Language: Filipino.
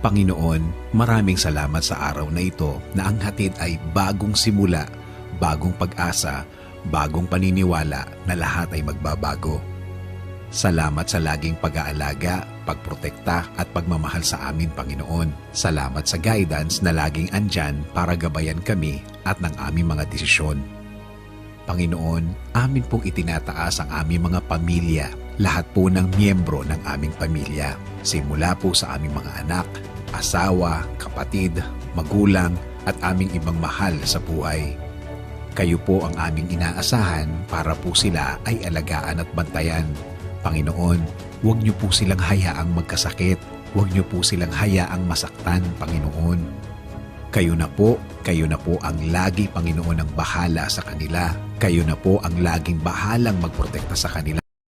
Panginoon, maraming salamat sa araw na ito na ang hatid ay bagong simula, bagong pag-asa, bagong paniniwala na lahat ay magbabago. Salamat sa laging pag-aalaga, pagprotekta at pagmamahal sa amin, Panginoon. Salamat sa guidance na laging andyan para gabayan kami at ng aming mga desisyon. Panginoon, amin pong itinataas ang aming mga pamilya, lahat po ng miyembro ng aming pamilya. Simula po sa aming mga anak, asawa, kapatid, magulang at aming ibang mahal sa buhay. Kayo po ang aming inaasahan para po sila ay alagaan at bantayan. Panginoon, huwag niyo po silang hayaang magkasakit. Huwag niyo po silang hayaang masaktan, Panginoon. Kayo na po ang lagi, Panginoon, ang bahala sa kanila. Kayo na po ang laging bahalang magprotekta sa kanila.